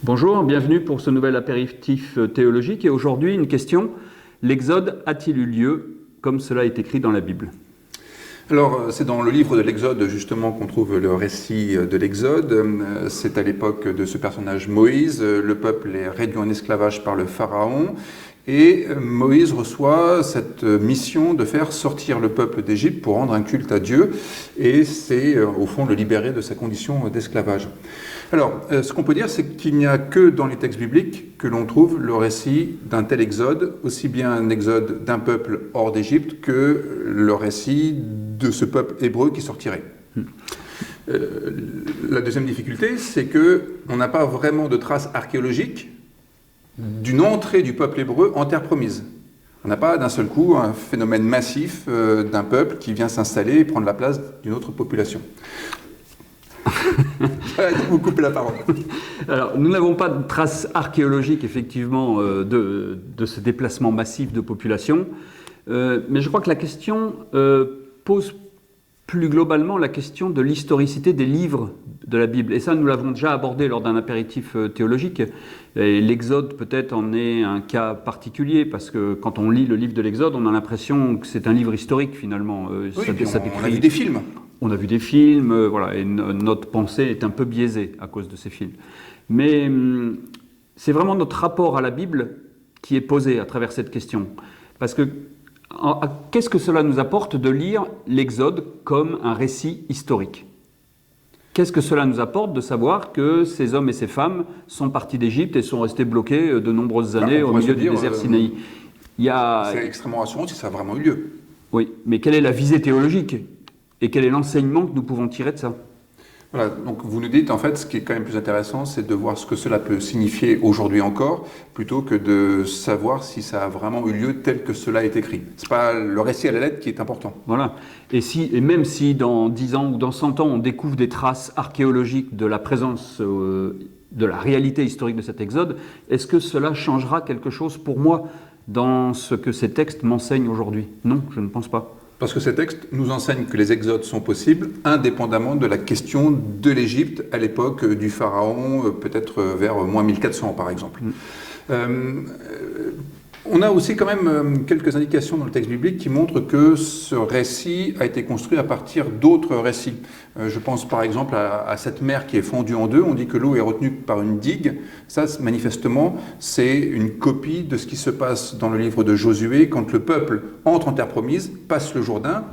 Bonjour, bienvenue pour ce nouvel apéritif théologique. Et aujourd'hui, une question. L'Exode a-t-il eu lieu comme cela est écrit dans la Bible ? Alors, c'est dans le livre de l'Exode, justement, qu'on trouve le récit de l'Exode. C'est à l'époque de ce personnage Moïse. Le peuple est réduit en esclavage par le Pharaon. Et Moïse reçoit cette mission de faire sortir le peuple d'Égypte pour rendre un culte à Dieu. Et c'est, au fond, le libérer de sa condition d'esclavage. Alors, ce qu'on peut dire, c'est qu'il n'y a que dans les textes bibliques que l'on trouve le récit d'un tel exode, aussi bien un exode d'un peuple hors d'Égypte que le récit de ce peuple hébreu qui sortirait. La deuxième difficulté, c'est qu'on n'a pas vraiment de traces archéologiques d'une entrée du peuple hébreu en terre promise. On n'a pas d'un seul coup un phénomène massif d'un peuple qui vient s'installer et prendre la place d'une autre population. Vous coupez la parole. Alors, nous n'avons pas de traces archéologiques, effectivement, de ce déplacement massif de population, mais je crois que la question pose plus globalement la question de l'historicité des livres de la Bible. Et ça, nous l'avons déjà abordé lors d'un apéritif théologique. Et l'Exode, peut-être, en est un cas particulier, parce que quand on lit le livre de l'Exode, on a l'impression que c'est un livre historique, finalement. Oui, on a vu des films. On a vu des films, voilà, et notre pensée est un peu biaisée à cause de ces films. Mais c'est vraiment notre rapport à la Bible qui est posé à travers cette question. Parce que qu'est-ce que cela nous apporte de lire l'Exode comme un récit historique ? Qu'est-ce que cela nous apporte de savoir que ces hommes et ces femmes sont partis d'Égypte et sont restés bloqués de nombreuses années au milieu du désert Sinaï ? C'est extrêmement rassurant si ça a vraiment eu lieu. Oui, mais quelle est la visée théologique ? Et quel est l'enseignement que nous pouvons tirer de ça ? Voilà, donc vous nous dites, en fait, ce qui est quand même plus intéressant, c'est de voir ce que cela peut signifier aujourd'hui encore, plutôt que de savoir si ça a vraiment eu lieu tel que cela est écrit. Ce n'est pas le récit à la lettre qui est important. Voilà. Et même si dans 10 ans ou dans 100 ans, on découvre des traces archéologiques de la présence, de la réalité historique de cet exode, est-ce que cela changera quelque chose pour moi dans ce que ces textes m'enseignent aujourd'hui ? Non, je ne pense pas. Parce que ces textes nous enseignent que les exodes sont possibles, indépendamment de la question de l'Égypte à l'époque du Pharaon, peut-être vers moins 1400 par exemple. On a aussi quand même quelques indications dans le texte biblique qui montrent que ce récit a été construit à partir d'autres récits. Je pense par exemple à cette mer qui est fondue en deux. On dit que l'eau est retenue par une digue. Ça, manifestement, c'est une copie de ce qui se passe dans le livre de Josué quand le peuple entre en terre promise, passe le Jourdain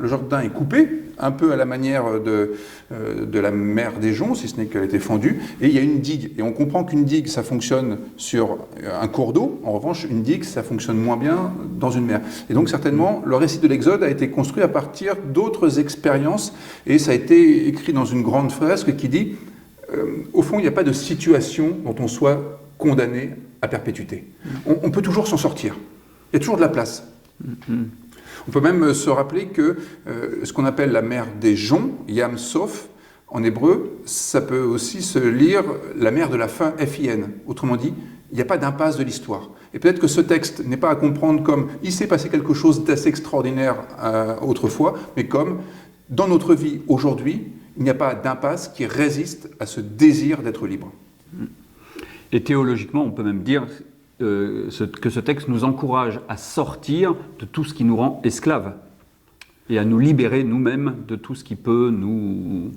est coupé, un peu à la manière de la mer des Joncs, si ce n'est qu'elle a été fendue, et il y a une digue. Et on comprend qu'une digue, ça fonctionne sur un cours d'eau. En revanche, une digue, ça fonctionne moins bien dans une mer. Et donc, certainement, le récit de l'Exode a été construit à partir d'autres expériences, et ça a été écrit dans une grande fresque qui dit, au fond, il n'y a pas de situation dont on soit condamné à perpétuité. On peut toujours s'en sortir. Il y a toujours de la place. On peut même se rappeler que ce qu'on appelle la mer des Joncs, Yam Soph, en hébreu, ça peut aussi se lire la mer de la fin, F-I-N. Autrement dit, il n'y a pas d'impasse de l'histoire. Et peut-être que ce texte n'est pas à comprendre comme il s'est passé quelque chose d'assez extraordinaire autrefois, mais comme dans notre vie aujourd'hui, il n'y a pas d'impasse qui résiste à ce désir d'être libre. Et théologiquement, on peut même dire que ce texte nous encourage à sortir de tout ce qui nous rend esclaves et à nous libérer nous-mêmes de tout ce qui peut nous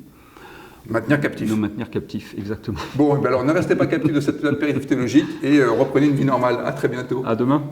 maintenir captifs. Nous maintenir captifs, exactement. Bon, alors ne restez pas captifs de cette période théologique et reprenez une vie normale. À très bientôt. À demain.